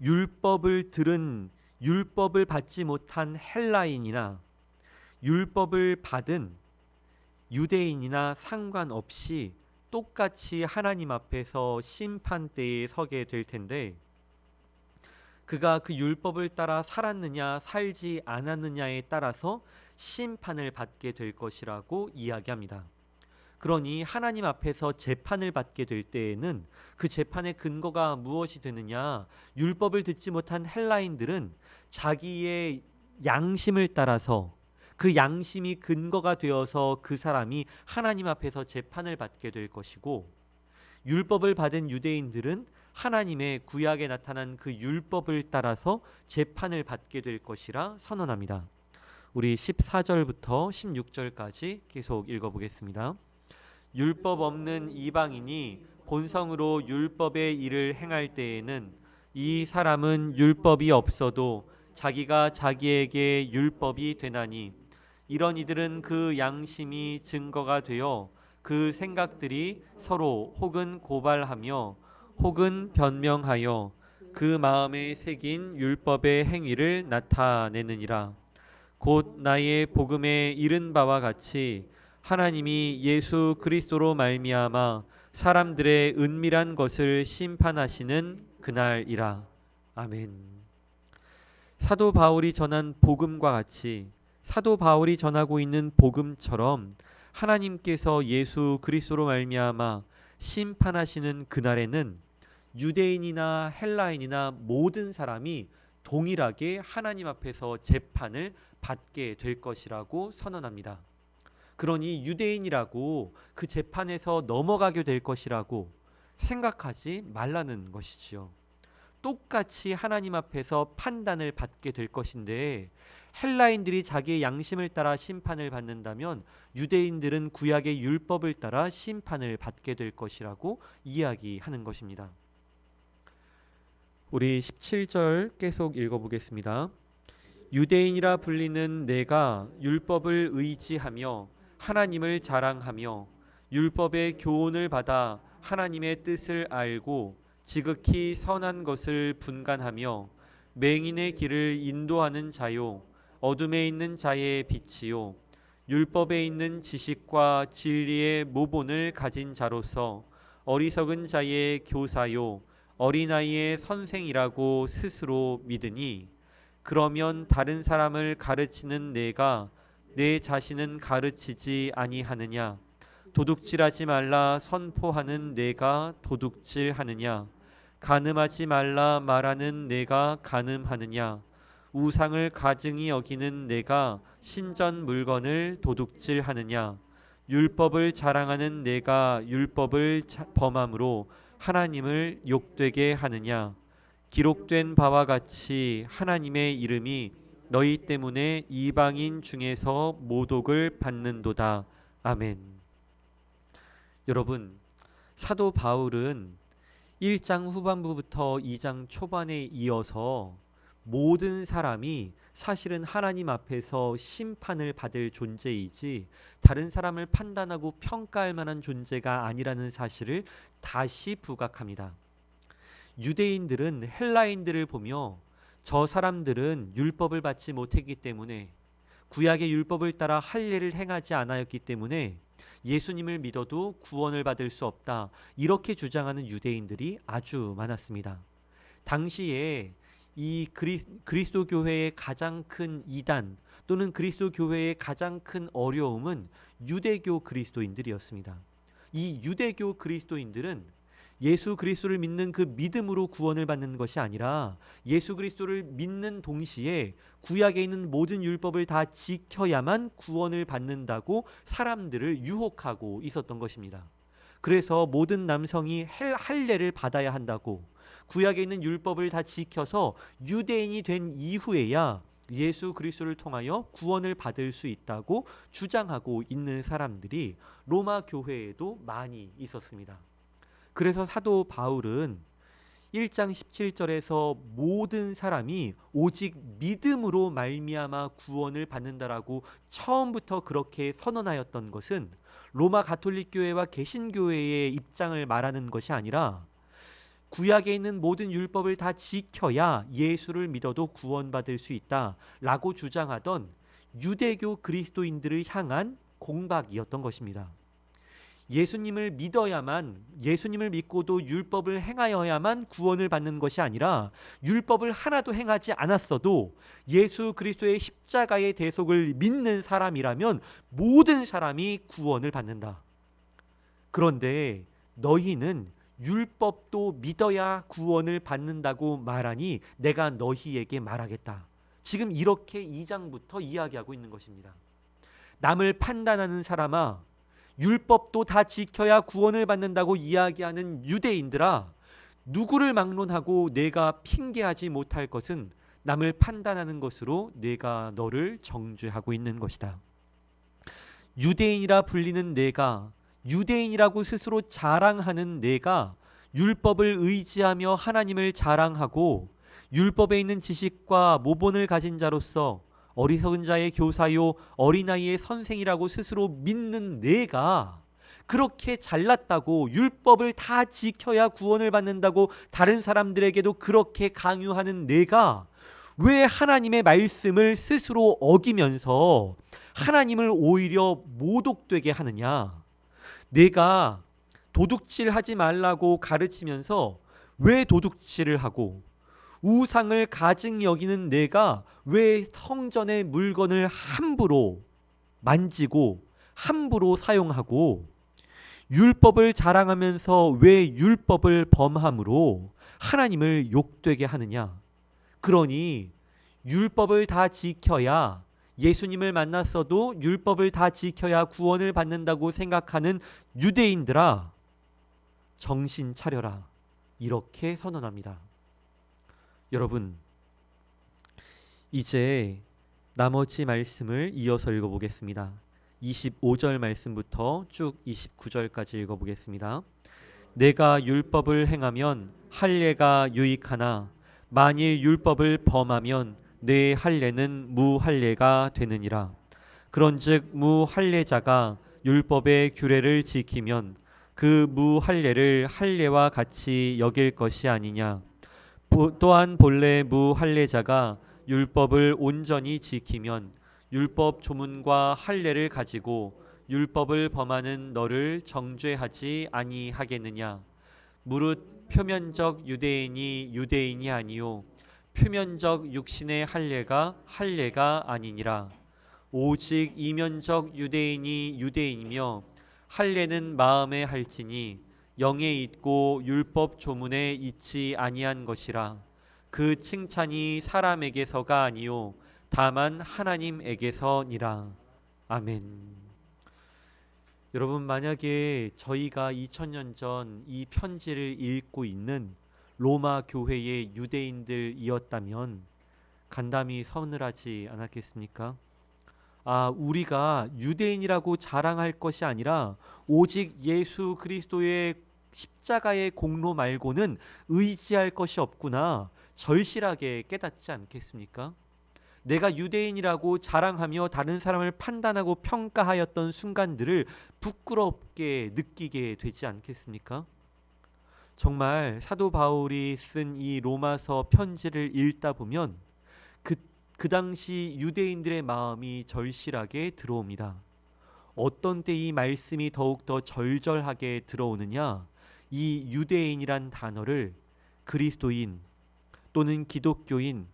율법을 들은 율법을 받지 못한 헬라인이나 율법을 받은 유대인이나 상관없이 똑같이 하나님 앞에서 심판대에 서게 될 텐데, 그가 그 율법을 따라 살았느냐 살지 않았느냐에 따라서 심판을 받게 될 것이라고 이야기합니다. 그러니 하나님 앞에서 재판을 받게 될 때에는 그 재판의 근거가 무엇이 되느냐? 율법을 듣지 못한 헬라인들은 자기의 양심을 따라서, 그 양심이 근거가 되어서 그 사람이 하나님 앞에서 재판을 받게 될 것이고, 율법을 받은 유대인들은 하나님의 구약에 나타난 그 율법을 따라서 재판을 받게 될 것이라 선언합니다. 우리 14절부터 16절까지 계속 읽어보겠습니다. 율법 없는 이방인이 본성으로 율법의 일을 행할 때에는 이 사람은 율법이 없어도 자기가 자기에게 율법이 되나니, 이런 이들은 그 양심이 증거가 되어 그 생각들이 서로 혹은 고발하며 혹은 변명하여 그 마음에 새긴 율법의 행위를 나타내느니라. 곧 나의 복음에 이른 바와 같이 하나님이 예수 그리스도로 말미암아 사람들의 은밀한 것을 심판하시는 그날이라. 아멘. 사도 바울이 전한 복음과 같이 사도 바울이 전하고 있는 복음처럼 하나님께서 예수 그리스도로 말미암아 심판하시는 그날에는 유대인이나 헬라인이나 모든 사람이 동일하게 하나님 앞에서 재판을 받게 될 것이라고 선언합니다. 그러니 유대인이라고 그 재판에서 넘어가게 될 것이라고 생각하지 말라는 것이지요. 똑같이 하나님 앞에서 판단을 받게 될 것인데, 헬라인들이 자기의 양심을 따라 심판을 받는다면 유대인들은 구약의 율법을 따라 심판을 받게 될 것이라고 이야기하는 것입니다. 우리 17절 계속 읽어보겠습니다. 유대인이라 불리는 내가 율법을 의지하며 하나님을 자랑하며 율법의 교훈을 받아 하나님의 뜻을 알고 지극히 선한 것을 분간하며 맹인의 길을 인도하는 자요 어둠에 있는 자의 빛이요 율법에 있는 지식과 진리의 모본을 가진 자로서 어리석은 자의 교사요 어린아이의 선생이라고 스스로 믿으니, 그러면 다른 사람을 가르치는 내가 내 자신은 가르치지 아니하느냐? 도둑질하지 말라 선포하는 내가 도둑질하느냐? 간음하지 말라 말하는 내가 간음하느냐? 우상을 가증히 여기는 내가 신전 물건을 도둑질하느냐? 율법을 자랑하는 내가 율법을 범함으로 하나님을 욕되게 하느냐? 기록된 바와 같이 하나님의 이름이 너희 때문에 이방인 중에서 모독을 받는도다. 아멘. 여러분, 사도 바울은 1장 후반부부터 2장 초반에 이어서 모든 사람이 사실은 하나님 앞에서 심판을 받을 존재이지 다른 사람을 판단하고 평가할 만한 존재가 아니라는 사실을 다시 부각합니다. 유대인들은 헬라인들을 보며 저 사람들은 율법을 받지 못했기 때문에, 구약의 율법을 따라 할례를 행하지 않았기 때문에 예수님을 믿어도 구원을 받을 수 없다, 이렇게 주장하는 유대인들이 아주 많았습니다. 당시에 이 그리스도 교회의 가장 큰 이단 또는 그리스도 교회의 가장 큰 어려움은 유대교 그리스도인들이었습니다. 이 유대교 그리스도인들은 예수 그리스도를 믿는 그 믿음으로 구원을 받는 것이 아니라 예수 그리스도를 믿는 동시에 구약에 있는 모든 율법을 다 지켜야만 구원을 받는다고 사람들을 유혹하고 있었던 것입니다. 그래서 모든 남성이 할례를 받아야 한다고, 구약에 있는 율법을 다 지켜서 유대인이 된 이후에야 예수 그리스도를 통하여 구원을 받을 수 있다고 주장하고 있는 사람들이 로마 교회에도 많이 있었습니다. 그래서 사도 바울은 1장 17절에서 모든 사람이 오직 믿음으로 말미암아 구원을 받는다라고 처음부터 그렇게 선언하였던 것은 로마 가톨릭 교회와 개신교회의 입장을 말하는 것이 아니라 구약에 있는 모든 율법을 다 지켜야 예수를 믿어도 구원받을 수 있다라고 주장하던 유대교 그리스도인들을 향한 공박이었던 것입니다. 예수님을 믿어야만, 예수님을 믿고도 율법을 행하여야만 구원을 받는 것이 아니라 율법을 하나도 행하지 않았어도 예수 그리스도의 십자가의 대속을 믿는 사람이라면 모든 사람이 구원을 받는다. 그런데 너희는 율법도 믿어야 구원을 받는다고 말하니 내가 너희에게 말하겠다. 지금 이렇게 2장부터 이야기하고 있는 것입니다. 남을 판단하는 사람아, 율법도 다 지켜야 구원을 받는다고 이야기하는 유대인들아, 누구를 막론하고 내가 핑계하지 못할 것은 남을 판단하는 것으로 내가 너를 정죄하고 있는 것이다. 유대인이라 불리는 내가, 유대인이라고 스스로 자랑하는 내가 율법을 의지하며 하나님을 자랑하고 율법에 있는 지식과 모본을 가진 자로서 어리석은 자의 교사요 어린아이의 선생이라고 스스로 믿는 내가 그렇게 잘났다고 율법을 다 지켜야 구원을 받는다고 다른 사람들에게도 그렇게 강요하는 내가 왜 하나님의 말씀을 스스로 어기면서 하나님을 오히려 모독되게 하느냐? 내가 도둑질하지 말라고 가르치면서 왜 도둑질을 하고 우상을 가증 여기는 내가 왜 성전의 물건을 함부로 만지고 함부로 사용하고 율법을 자랑하면서 왜 율법을 범함으로 하나님을 욕되게 하느냐? 그러니 율법을 다 지켜야, 예수님을 만났어도 율법을 다 지켜야 구원을 받는다고 생각하는 유대인들아, 정신 차려라. 이렇게 선언합니다. 여러분, 이제 나머지 말씀을 이어서 읽어보겠습니다. 25절 말씀부터 쭉 29절까지 읽어보겠습니다. 내가 율법을 행하면 할례가 유익하나 만일 율법을 범하면 내 할례는 무할례가 되느니라. 그런즉 무할례자가 율법의 규례를 지키면 그 무할례를 할례와 같이 여길 것이 아니냐. 또한 본래 무할례자가 율법을 온전히 지키면 율법 조문과 할례를 가지고 율법을 범하는 너를 정죄하지 아니하겠느냐. 무릇 표면적 유대인이 유대인이 아니요 표면적 육신의 할례가 아니니라. 오직 이면적 유대인이 유대인이며 할례는 마음에 할지니 영에 있고 율법 조문에 있지 아니한 것이라. 그 칭찬이 사람에게서가 아니요 다만 하나님에게서니라. 아멘. 여러분, 만약에 저희가 2000년 전 이 편지를 읽고 있는 로마 교회의 유대인들이었다면 간담이 서늘하지 않았겠습니까? 우리가 유대인이라고 자랑할 것이 아니라 오직 예수 그리스도의 십자가의 공로 말고는 의지할 것이 없구나, 절실하게 깨닫지 않겠습니까? 내가 유대인이라고 자랑하며 다른 사람을 판단하고 평가하였던 순간들을 부끄럽게 느끼게 되지 않겠습니까? 정말 사도 바울이 쓴 이 로마서 편지를 읽다 보면 그 당시 유대인들의 마음이 절실하게 들어옵니다. 어떤 때 이 말씀이 더욱더 절절하게 들어오느냐? 이 유대인이란 단어를 그리스도인 또는 기독교인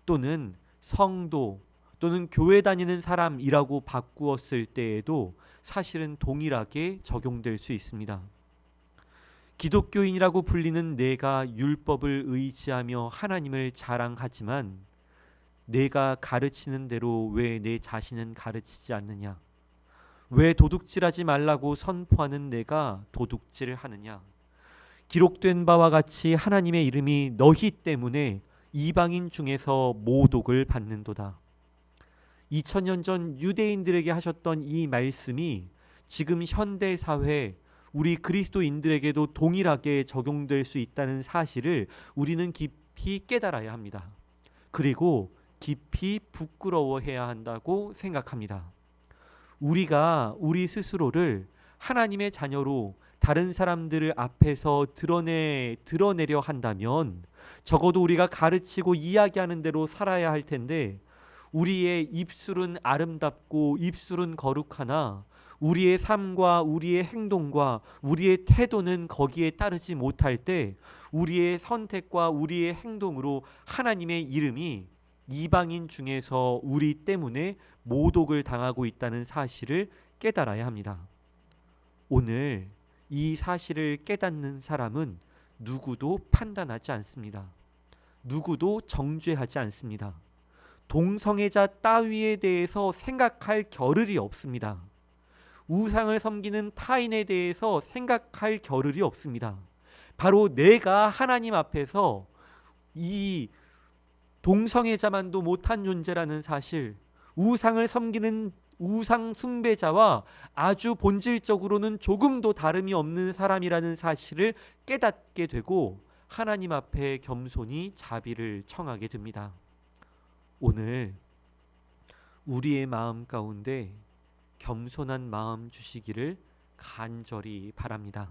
또는 성도 또는 교회 다니는 사람이라고 바꾸었을 때에도 사실은 동일하게 적용될 수 있습니다. 기독교인이라고 불리는 내가 율법을 의지하며 하나님을 자랑하지만 내가 가르치는 대로 왜 내 자신은 가르치지 않느냐? 왜 도둑질하지 말라고 선포하는 내가 도둑질을 하느냐? 기록된 바와 같이 하나님의 이름이 너희 때문에 이방인 중에서 모독을 받는도다. 2000년 전 유대인들에게 하셨던 이 말씀이 지금 현대 사회 우리 그리스도인들에게도 동일하게 적용될 수 있다는 사실을 우리는 깊이 깨달아야 합니다. 그리고 깊이 부끄러워해야 한다고 생각합니다. 우리가 우리 스스로를 하나님의 자녀로 다른 사람들 앞에서 드러내려 한다면 적어도 우리가 가르치고 이야기하는 대로 살아야 할 텐데, 우리의 입술은 아름답고 입술은 거룩하나 우리의 삶과 우리의 행동과 우리의 태도는 거기에 따르지 못할 때 우리의 선택과 우리의 행동으로 하나님의 이름이 이방인 중에서 우리 때문에 모독을 당하고 있다는 사실을 깨달아야 합니다. 오늘 이 사실을 깨닫는 사람은 누구도 판단하지 않습니다. 누구도 정죄하지 않습니다. 동성애자 따위에 대해서 생각할 겨를이 없습니다. 우상을 섬기는 타인에 대해서 생각할 겨를이 없습니다. 바로 내가 하나님 앞에서 이 동성애자만도 못한 존재라는 사실, 우상을 섬기는 우상 숭배자와 아주 본질적으로는 조금도 다름이 없는 사람이라는 사실을 깨닫게 되고 하나님 앞에 겸손히 자비를 청하게 됩니다. 오늘 우리의 마음 가운데 겸손한 마음 주시기를 간절히 바랍니다.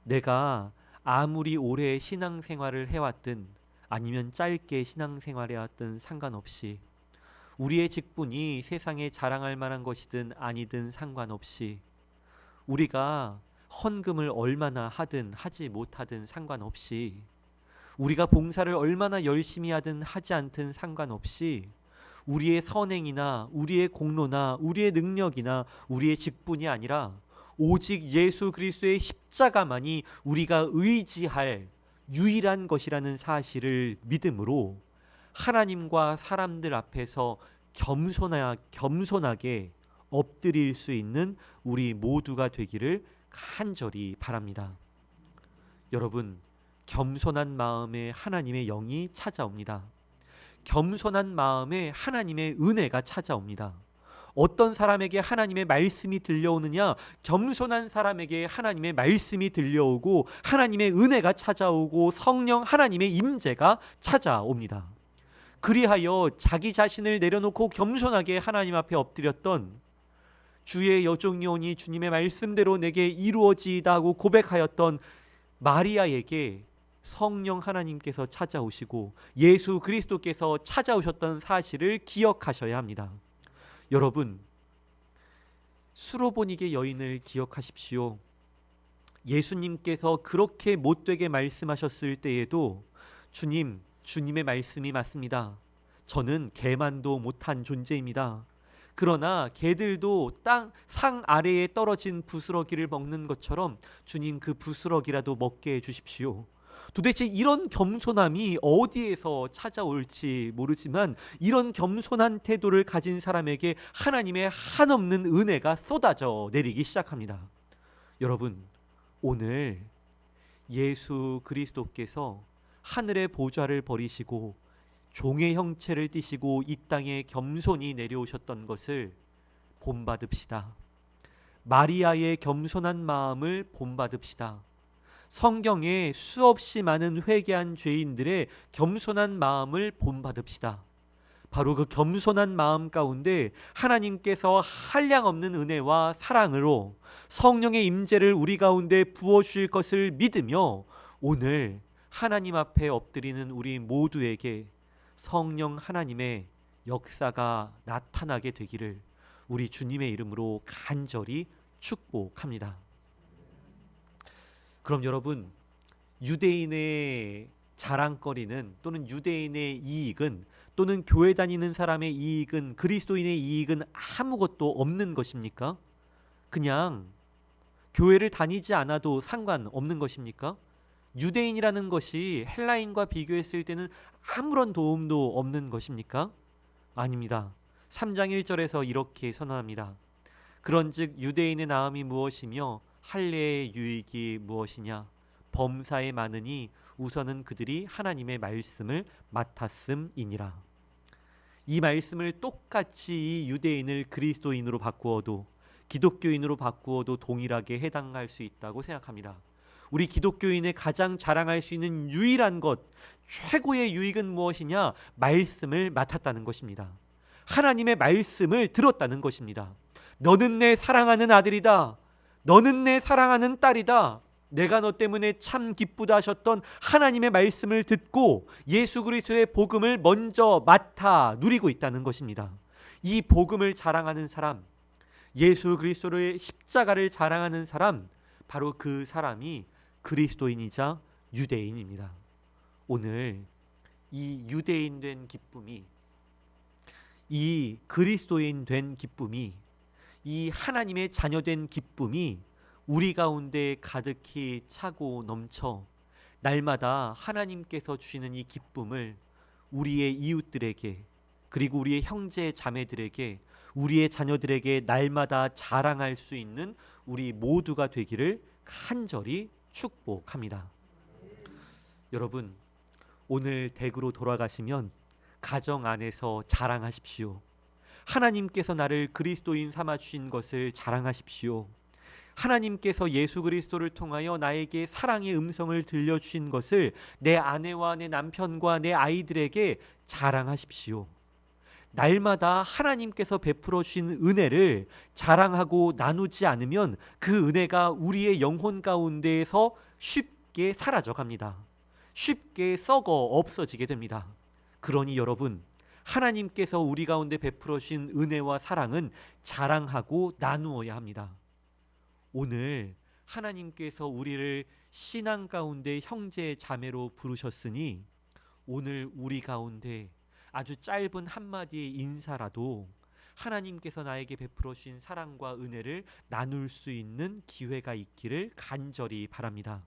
내가 아무리 오래 신앙생활을 해왔든 아니면 짧게 신앙생활을 해왔든 상관없이, 우리의 직분이 세상에 자랑할 만한 것이든 아니든 상관없이, 우리가 헌금을 얼마나 하든 하지 못하든 상관없이, 우리가 봉사를 얼마나 열심히 하든 하지 않든 상관없이, 우리의 선행이나 우리의 공로나 우리의 능력이나 우리의 직분이 아니라 오직 예수 그리스도의 십자가만이 우리가 의지할 유일한 것이라는 사실을 믿음으로 하나님과 사람들 앞에서 겸손하게 엎드릴 수 있는 우리 모두가 되기를 간절히 바랍니다. 여러분, 겸손한 마음에 하나님의 영이 찾아옵니다. 겸손한 마음에 하나님의 은혜가 찾아옵니다. 어떤 사람에게 하나님의 말씀이 들려오느냐? 겸손한 사람에게 하나님의 말씀이 들려오고 하나님의 은혜가 찾아오고 성령 하나님의 임재가 찾아옵니다. 그리하여 자기 자신을 내려놓고 겸손하게 하나님 앞에 엎드렸던 주의 여종이오니 주님의 말씀대로 내게 이루어지이다 하고 고백하였던 마리아에게 성령 하나님께서 찾아오시고 예수 그리스도께서 찾아오셨던 사실을 기억하셔야 합니다. 여러분, 수로보니게 여인을 기억하십시오. 예수님께서 그렇게 못되게 말씀하셨을 때에도 주님의 말씀이 맞습니다. 저는 개만도 못한 존재입니다. 그러나 개들도 상 아래에 떨어진 부스러기를 먹는 것처럼 주님 그 부스러기라도 먹게 해주십시오. 도대체 이런 겸손함이 어디에서 찾아올지 모르지만 이런 겸손한 태도를 가진 사람에게 하나님의 한없는 은혜가 쏟아져 내리기 시작합니다. 여러분, 오늘 예수 그리스도께서 하늘의 보좌를 버리시고 종의 형체를 띠시고 이 땅에 겸손히 내려오셨던 것을 본받읍시다. 마리아의 겸손한 마음을 본받읍시다. 성경에 수없이 많은 회개한 죄인들의 겸손한 마음을 본받읍시다. 바로 그 겸손한 마음 가운데 하나님께서 한량없는 은혜와 사랑으로 성령의 임재를 우리 가운데 부어주실 것을 믿으며 오늘 하나님 앞에 엎드리는 우리 모두에게 성령 하나님의 역사가 나타나게 되기를 우리 주님의 이름으로 간절히 축복합니다. 그럼 여러분, 유대인의 자랑거리는 또는 유대인의 이익은 또는 교회 다니는 사람의 이익은 그리스도인의 이익은 아무것도 없는 것입니까? 그냥 교회를 다니지 않아도 상관없는 것입니까? 유대인이라는 것이 헬라인과 비교했을 때는 아무런 도움도 없는 것입니까? 아닙니다. 3장 1절에서 이렇게 선언합니다. 그런즉 유대인의 나음이 무엇이며 할례의 유익이 무엇이냐? 범사에 많으니 우선은 그들이 하나님의 말씀을 맡았음이니라. 이 말씀을 똑같이 이 유대인을 그리스도인으로 바꾸어도, 기독교인으로 바꾸어도 동일하게 해당할 수 있다고 생각합니다. 우리 기독교인의 가장 자랑할 수 있는 유일한 것, 최고의 유익은 무엇이냐? 말씀을 맡았다는 것입니다. 하나님의 말씀을 들었다는 것입니다. 너는 내 사랑하는 아들이다. 너는 내 사랑하는 딸이다. 내가 너 때문에 참 기쁘다 하셨던 하나님의 말씀을 듣고 예수 그리스도의 복음을 먼저 맡아 누리고 있다는 것입니다. 이 복음을 자랑하는 사람, 예수 그리스도의 십자가를 자랑하는 사람, 바로 그 사람이 그리스도인이자 유대인입니다. 오늘 이 유대인 된 기쁨이, 이 그리스도인 된 기쁨이, 이 하나님의 자녀된 기쁨이 우리 가운데 가득히 차고 넘쳐 날마다 하나님께서 주시는 이 기쁨을 우리의 이웃들에게, 그리고 우리의 형제 자매들에게, 우리의 자녀들에게 날마다 자랑할 수 있는 우리 모두가 되기를 간절히 축복합니다. 여러분, 오늘 댁으로 돌아가시면 가정 안에서 자랑하십시오. 하나님께서 나를 그리스도인 삼아 주신 것을 자랑하십시오. 하나님께서 예수 그리스도를 통하여 나에게 사랑의 음성을 들려주신 것을 내 아내와 내 남편과 내 아이들에게 자랑하십시오. 날마다 하나님께서 베풀어 주신 은혜를 자랑하고 나누지 않으면 그 은혜가 우리의 영혼 가운데에서 쉽게 사라져갑니다. 쉽게 썩어 없어지게 됩니다. 그러니 여러분, 하나님께서 우리 가운데 베풀어 주신 은혜와 사랑은 자랑하고 나누어야 합니다. 오늘 하나님께서 우리를 신앙 가운데 형제 자매로 부르셨으니 오늘 우리 가운데 아주 짧은 한마디의 인사라도 하나님께서 나에게 베풀어 주신 사랑과 은혜를 나눌 수 있는 기회가 있기를 간절히 바랍니다.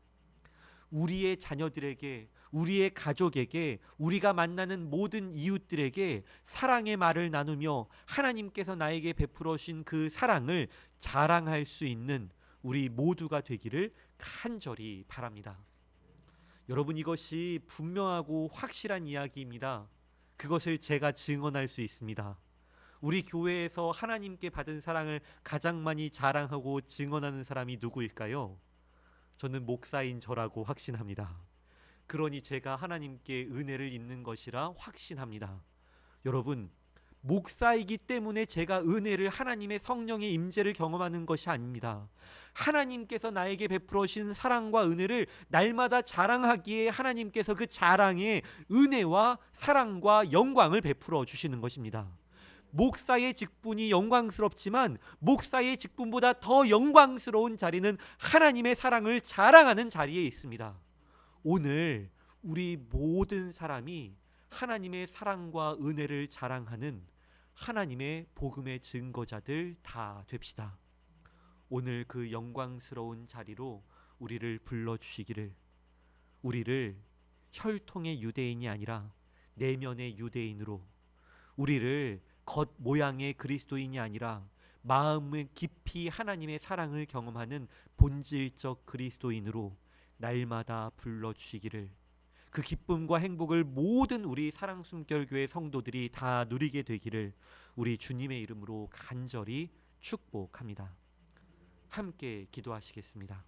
우리의 자녀들에게, 우리의 가족에게, 우리가 만나는 모든 이웃들에게 사랑의 말을 나누며 하나님께서 나에게 베풀어 주신 그 사랑을 자랑할 수 있는 우리 모두가 되기를 간절히 바랍니다. 여러분, 이것이 분명하고 확실한 이야기입니다. 그것을 제가 증언할 수 있습니다. 우리 교회에서 하나님께 받은 사랑을 가장 많이 자랑하고 증언하는 사람이 누구일까요? 저는 목사인 저라고 확신합니다. 그러니 제가 하나님께 은혜를 입는 것이라 확신합니다. 여러분, 목사이기 때문에 제가 은혜를, 하나님의 성령의 임재를 경험하는 것이 아닙니다. 하나님께서 나에게 베풀어 주신 사랑과 은혜를 날마다 자랑하기에 하나님께서 그 자랑에 은혜와 사랑과 영광을 베풀어 주시는 것입니다. 목사의 직분이 영광스럽지만 목사의 직분보다 더 영광스러운 자리는 하나님의 사랑을 자랑하는 자리에 있습니다. 오늘 우리 모든 사람이 하나님의 사랑과 은혜를 자랑하는 하나님의 복음의 증거자들 다 됩시다. 오늘 그 영광스러운 자리로 우리를 불러주시기를, 우리를 혈통의 유대인이 아니라 내면의 유대인으로, 우리를 겉모양의 그리스도인이 아니라 마음의 깊이 하나님의 사랑을 경험하는 본질적 그리스도인으로 날마다 불러주시기를, 그 기쁨과 행복을 모든 우리 사랑숨결교회 성도들이 다 누리게 되기를 우리 주님의 이름으로 간절히 축복합니다. 함께 기도하시겠습니다.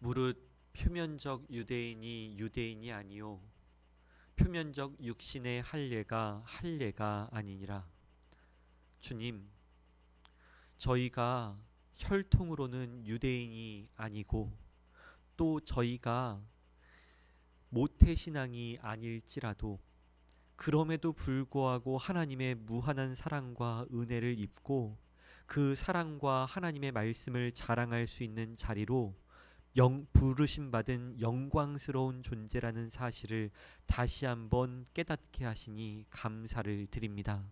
무릇 표면적 유대인이 유대인이 아니요 표면적 육신의 할례가 할례가 아니니라. 주님, 저희가 혈통으로는 유대인이 아니고 또 저희가 모태신앙이 아닐지라도 그럼에도 불구하고 하나님의 무한한 사랑과 은혜를 입고 그 사랑과 하나님의 말씀을 자랑할 수 있는 자리로 부르심 받은 영광스러운 존재라는 사실을 다시 한번 깨닫게 하시니 감사를 드립니다.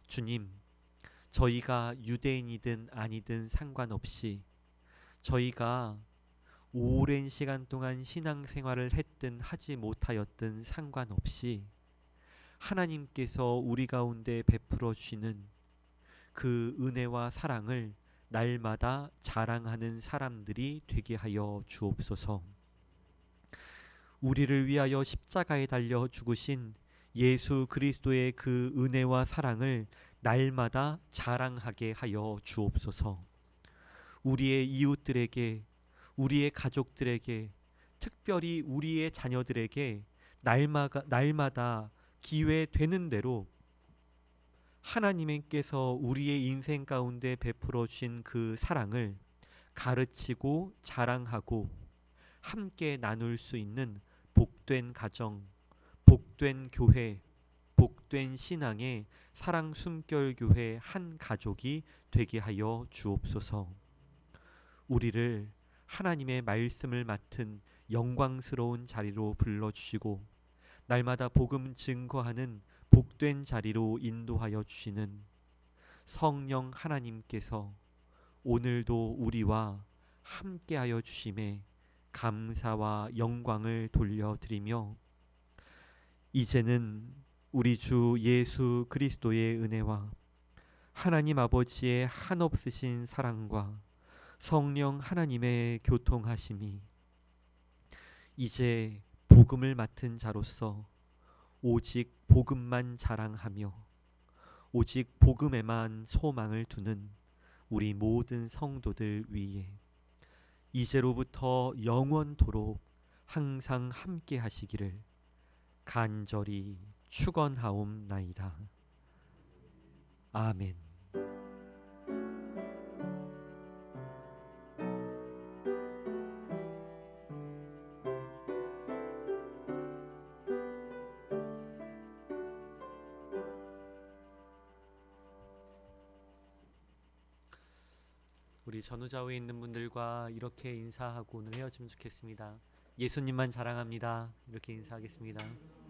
주님, 저희가 유대인이든 아니든 상관없이, 저희가 오랜 시간 동안 신앙생활을 했든 하지 못하였든 상관없이 하나님께서 우리 가운데 베풀어 주시는 그 은혜와 사랑을 날마다 자랑하는 사람들이 되게 하여 주옵소서. 우리를 위하여 십자가에 달려 죽으신 예수 그리스도의 그 은혜와 사랑을 날마다 자랑하게 하여 주옵소서. 우리의 이웃들에게, 우리의 가족들에게, 특별히 우리의 자녀들에게 날마다 기회 되는 대로 하나님께서 우리의 인생 가운데 베풀어 주신 그 사랑을 가르치고 자랑하고 함께 나눌 수 있는 복된 가정, 복된 교회, 복된 신앙의 사랑 숨결교회 한 가족이 되게 하여 주옵소서. 우리를 하나님의 말씀을 맡은 영광스러운 자리로 불러주시고 날마다 복음 증거하는 복된 자리로 인도하여 주시는 성령 하나님께서 오늘도 우리와 함께하여 주심에 감사와 영광을 돌려드리며 이제는 우리 주 예수 그리스도의 은혜와 하나님 아버지의 한없으신 사랑과 성령 하나님의 교통하심이 이제 복음을 맡은 자로서 오직 복음만 자랑하며 오직 복음에만 소망을 두는 우리 모든 성도들 위에 이제로부터 영원토록 항상 함께 하시기를 간절히 축원하옵나이다. 아멘. 우리 전후좌우에 있는 분들과 이렇게 인사하고 오늘 헤어지면 좋겠습니다. 예수님만 자랑합니다. 이렇게 인사하겠습니다.